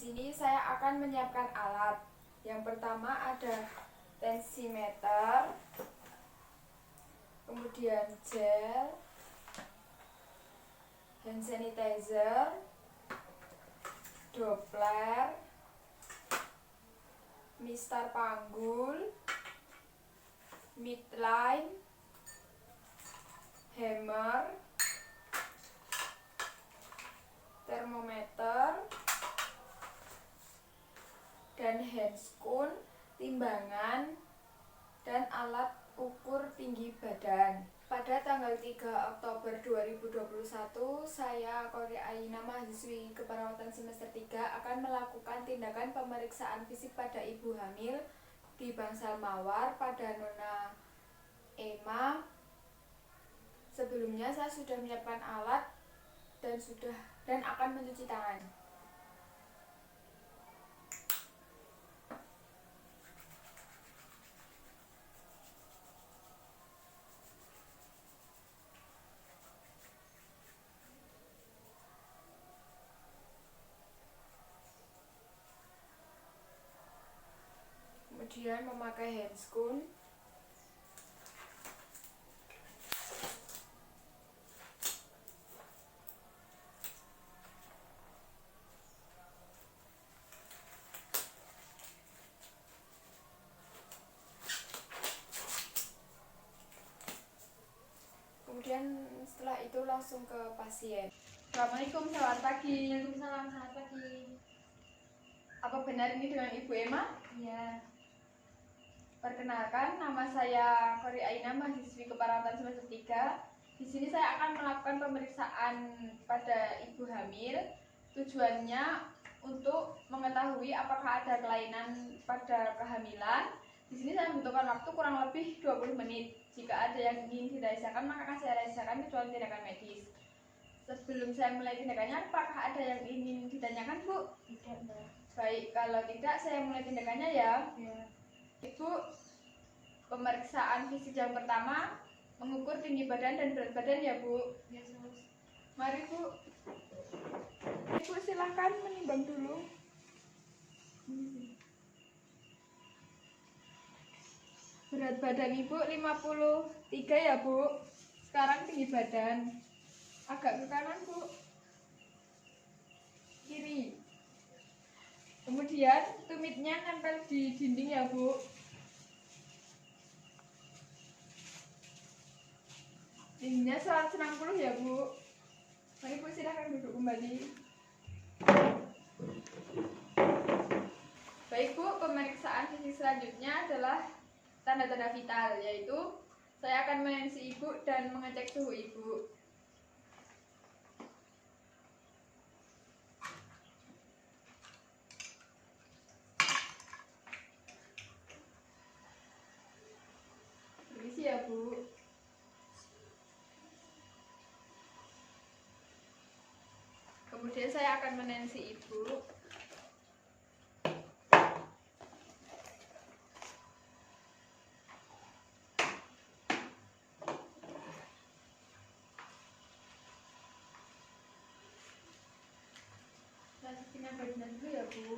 sini saya akan menyiapkan alat. Yang pertama ada tensimeter, kemudian gel, hand sanitizer, Doppler, mistar panggul, midline, hammer, termometer, dan handscoon, timbangan, dan alat ukur tinggi badan. Pada tanggal 3 Oktober 2021, saya, Kori Aina, mahasiswi keperawatan semester 3, akan melakukan tindakan pemeriksaan fisik pada ibu hamil di Bangsal Mawar pada Nona Emma. Sebelumnya saya sudah menyiapkan alat dan akan mencuci tangan. Kemudian memakai handscoon, kemudian setelah itu langsung ke pasien. Assalamualaikum, selamat pagi. Waalaikumsalam, selamat pagi. Apa benar ini dengan Ibu Emma? Iya. Perkenalkan, nama saya Kori Aina, mahasiswi keperawatan semester 3. Di sini saya akan melakukan pemeriksaan pada ibu hamil. Tujuannya untuk mengetahui apakah ada kelainan pada kehamilan. Di sini saya membutuhkan waktu kurang lebih 20 menit. Jika ada yang ingin dirasakan, maka akan saya rasakan kecuali tindakan medis. Sebelum saya mulai tindakannya, apakah ada yang ingin ditanyakan, Bu? Tidak, Mbak. Baik, kalau tidak saya mulai tindakannya ya. Ya. Ibu, pemeriksaan fisik yang pertama mengukur tinggi badan dan berat badan ya, Bu. Ya, Sus. Mari, Bu. Ibu silahkan menimbang dulu. Berat badan Ibu 53 ya, Bu. Sekarang tinggi badan agak ke kanan, Bu. Kiri. Kemudian tumitnya nempel di dinding ya, Bu. Tingginya 160 ya, Bu. Mari, Bu, silahkan duduk kembali. Baik, Bu, pemeriksaan fisik selanjutnya adalah tanda-tanda vital, yaitu saya akan menensi Ibu dan mengecek suhu Ibu. Permisi ya, Bu. Kemudian saya akan menensi Ibu. Lanjutkan badannya dulu ya, Bu.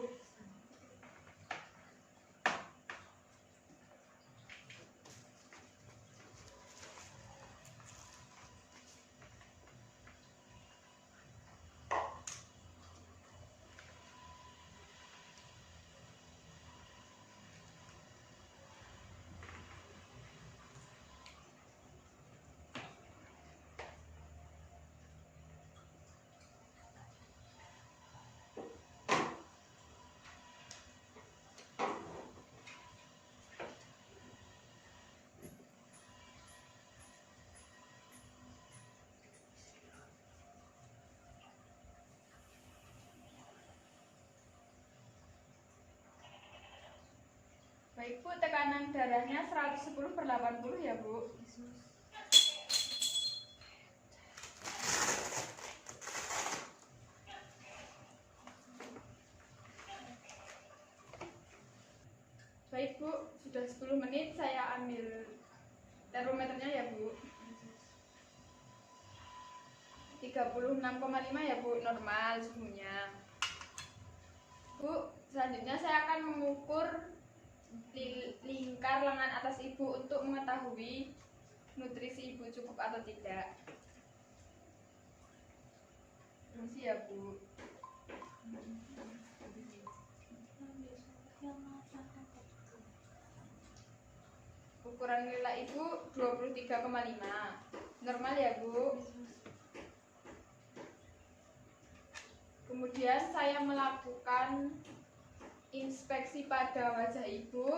Baik, Bu, tekanan darahnya 110/80 ya, Bu. Baik, Bu, sudah 10 menit saya ambil termometernya ya, Bu. 36,5 ya, Bu, normal suhunya. Bu, Selanjutnya saya akan mengukur lingkar lengan atas ibu untuk mengetahui nutrisi ibu cukup atau tidak. Permisi ya Bu. Ukuran lila ibu 23,5. Normal ya Bu. Kemudian saya melakukan inspeksi pada wajah ibu.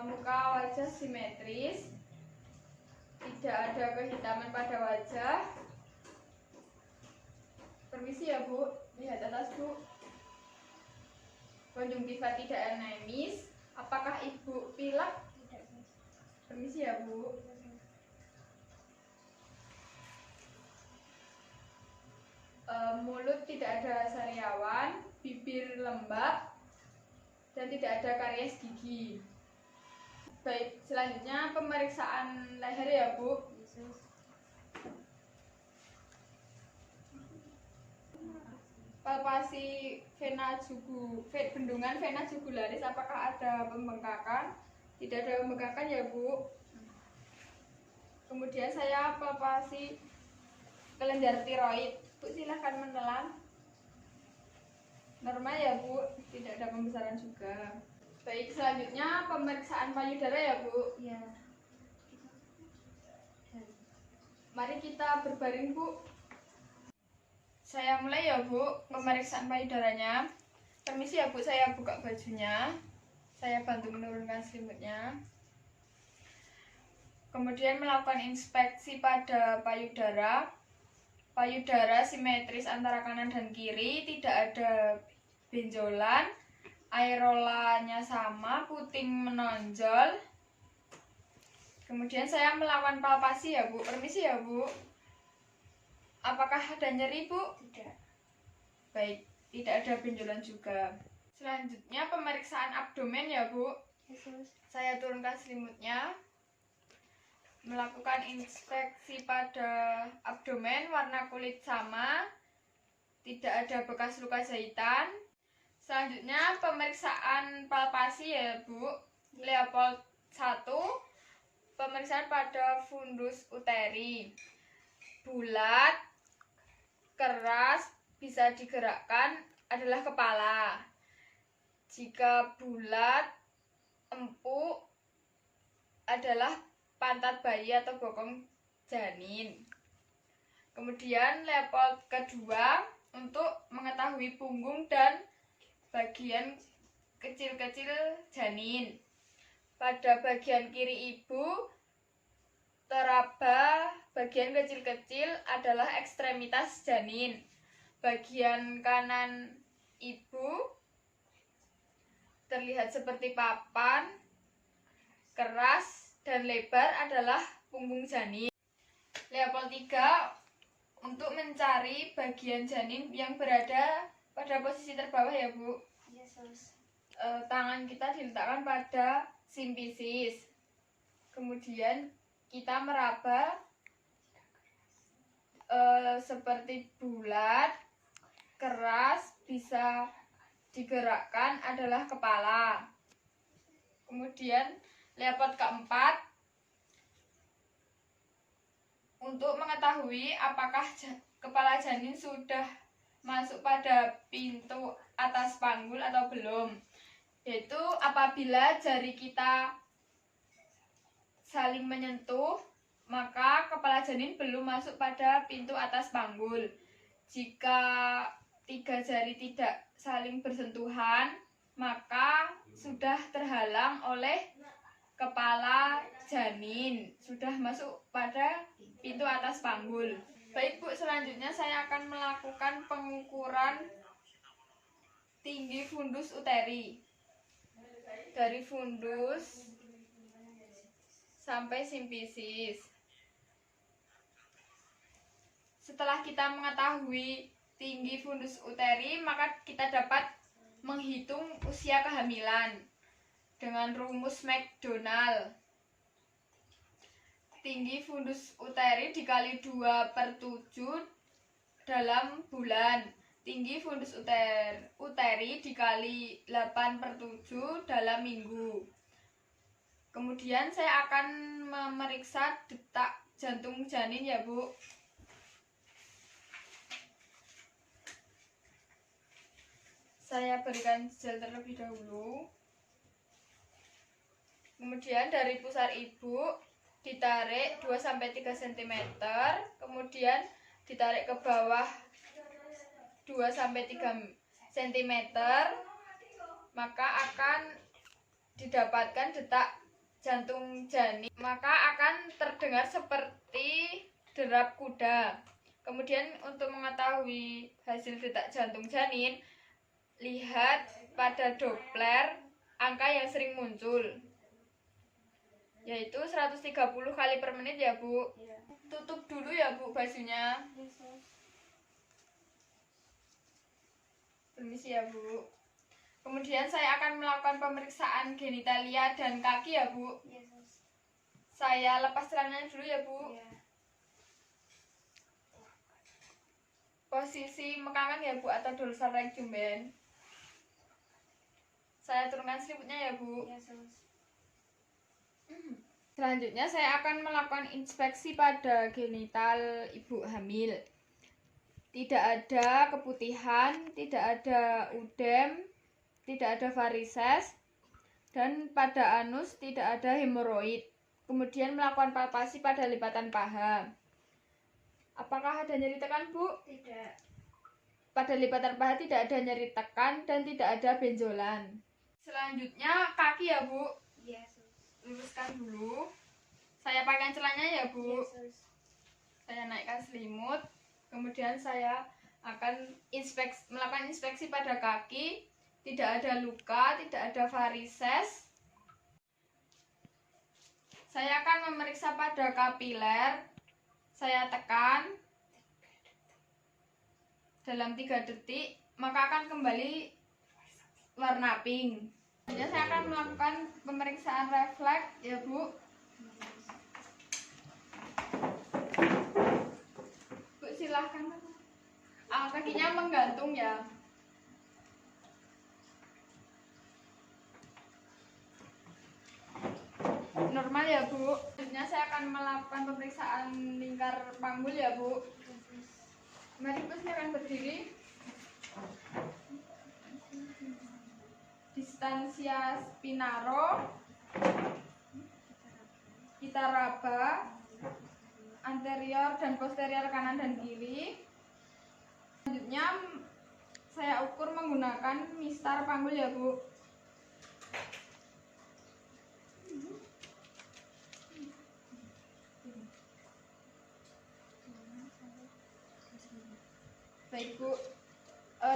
Muka wajah simetris, tidak ada kehitaman pada wajah. Permisi ya Bu, lihat atas Bu. Konjungtiva tidak anemis. Apakah ibu pilek? Tidak, Sus. Permisi ya Bu. Mulut tidak ada sariawan, bibir lembab, dan tidak ada karies gigi. Baik, selanjutnya pemeriksaan leher ya Bu. Yesus. Palpasi bendungan vena jugularis, apakah ada pembengkakan? Tidak ada pembengkakan ya Bu. Kemudian saya palpasi kelenjar tiroid. Bu silahkan menelan. Normal ya Bu, tidak ada pembesaran juga. Baik, selanjutnya pemeriksaan payudara ya Bu. Ya. Mari kita berbaring Bu. Saya mulai ya Bu, pemeriksaan payudaranya. Permisi ya Bu, saya buka bajunya. Saya bantu menurunkan selimutnya. Kemudian melakukan inspeksi pada payudara. Payudara simetris antara kanan dan kiri, tidak ada benjolan. Aerolanya sama, puting menonjol. Kemudian saya melakukan palpasi ya Bu. Permisi ya Bu. Apakah ada nyeri Bu? Tidak. Baik, tidak ada benjolan juga. Selanjutnya pemeriksaan abdomen ya Bu. Yesus. Saya turunkan selimutnya. Melakukan inspeksi pada abdomen, warna kulit sama, tidak ada bekas luka jahitan. Selanjutnya pemeriksaan palpasi ya Bu. Leopold 1, pemeriksaan pada fundus uteri. Bulat, keras, bisa digerakkan adalah kepala. Jika bulat, empuk adalah pantat bayi atau bokong janin. Kemudian Leopold kedua untuk mengetahui punggung dan bagian kecil-kecil janin. Pada bagian kiri ibu teraba bagian kecil-kecil adalah ekstremitas janin. Bagian kanan ibu terlihat seperti papan, keras dan lebar adalah punggung janin. Leopold 3 untuk mencari bagian janin yang berada pada posisi terbawah ya Bu. Yesus. Tangan kita diletakkan pada simpisis. Kemudian kita meraba seperti bulat, keras, bisa digerakkan adalah kepala. Kemudian Leopold keempat untuk mengetahui apakah kepala janin sudah masuk pada pintu atas panggul atau belum, yaitu apabila jari kita saling menyentuh, maka kepala janin belum masuk pada pintu atas panggul. Jika 3 jari tidak saling bersentuhan, maka sudah terhalang oleh kepala janin, sudah masuk pada pintu atas panggul. Baik Bu, selanjutnya saya akan melakukan pengukuran tinggi fundus uteri. Dari fundus sampai simpisis. Setelah kita mengetahui tinggi fundus uteri, maka kita dapat menghitung usia kehamilan dengan rumus McDonald. Tinggi fundus uteri dikali 2/7 dalam bulan. tinggi fundus uteri dikali 8/7 dalam minggu. Kemudian saya akan memeriksa detak jantung janin ya Bu. Saya berikan gel terlebih dahulu. Kemudian dari pusar ibu ditarik 2-3 cm, kemudian ditarik ke bawah 2-3 cm, maka akan didapatkan detak jantung janin, maka akan terdengar seperti derap kuda. Kemudian untuk mengetahui hasil detak jantung janin, lihat pada Doppler angka yang sering muncul, yaitu 130 kali per menit ya Bu. Iya. Tutup dulu ya Bu bajunya. Iya, sus. Permisi ya Bu. Kemudian saya akan melakukan pemeriksaan genitalia dan kaki ya Bu. Iya, sus. Saya lepas celananya dulu ya Bu. Iya. Posisi mekangkan ya Bu atau dorsal rectum band. Saya turunkan selimutnya ya Bu. Iya, sus. Selanjutnya saya akan melakukan inspeksi pada genital ibu hamil. Tidak ada keputihan, tidak ada udem, tidak ada varises, dan pada anus tidak ada hemoroid. Kemudian melakukan palpasi pada lipatan paha. Apakah ada nyeri tekan Bu? Tidak. Pada lipatan paha tidak ada nyeri tekan dan tidak ada benjolan. Selanjutnya kaki ya Bu. Iya, sus. Luruskan dulu. Saya pakaikan celananya ya Bu. Iya, sus. Saya naikkan selimut. Kemudian saya akan melakukan inspeksi pada kaki. Tidak ada luka, tidak ada varises. Saya akan memeriksa pada kapiler. Saya tekan dalam 3 detik, maka akan kembali warna pink. Selanjutnya saya akan melakukan pemeriksaan refleks ya Bu. Bu silahkan. Kakinya menggantung ya. Normal ya Bu. Selanjutnya saya akan melakukan pemeriksaan lingkar panggul ya Bu. Mari Bu silakan berdiri. Distansia spinaro, kita raba anterior dan posterior kanan dan kiri. Selanjutnya saya ukur menggunakan mistar panggul ya Bu. Baik Bu,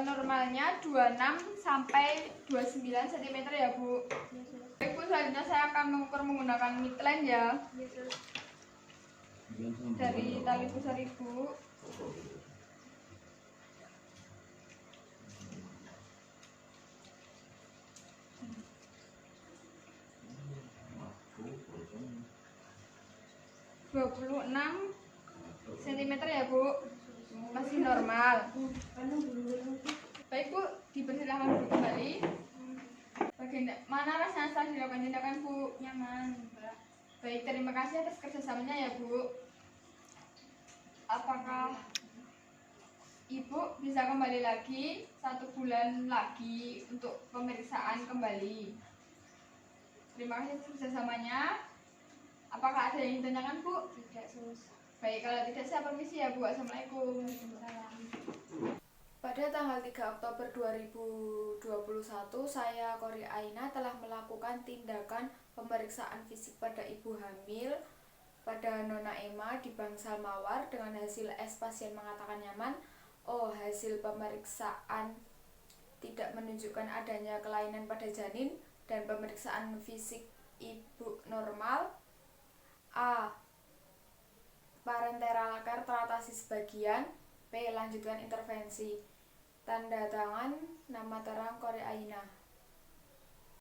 normalnya 26 sampai 29 cm ya Bu. Iya, sus. Baik Bu, selanjutnya saya akan mengukur menggunakan midline ya. Iya, sus. Dari tali pusar ibu. ...26 cm ya Bu. Masih normal. Baik Bu, dipersilakan duduk kembali. Bagaimana rasanya setelah dilakukan tindakan Bu? Nyaman, Mbak. Baik, terima kasih atas kerjasamanya ya Bu. Apakah Ibu bisa kembali lagi 1 bulan lagi untuk pemeriksaan kembali? Terima kasih atas kerjasamanya. Apakah ada yang ditanyakan Bu? Tidak, sus. Baik, kalau tidak saya permisi ya Bu. Assalamualaikum. Salam. Pada tanggal 3 Oktober 2021, saya Kori Aina telah melakukan tindakan pemeriksaan fisik pada ibu hamil pada Nona Emma di Bangsal Mawar dengan hasil S pasien mengatakan nyaman. O. Hasil pemeriksaan tidak menunjukkan adanya kelainan pada janin dan pemeriksaan fisik ibu normal. A. Parenteral care teratasi sebagian. P. Lanjutkan intervensi. Tanda tangan nama terang Kori Aina.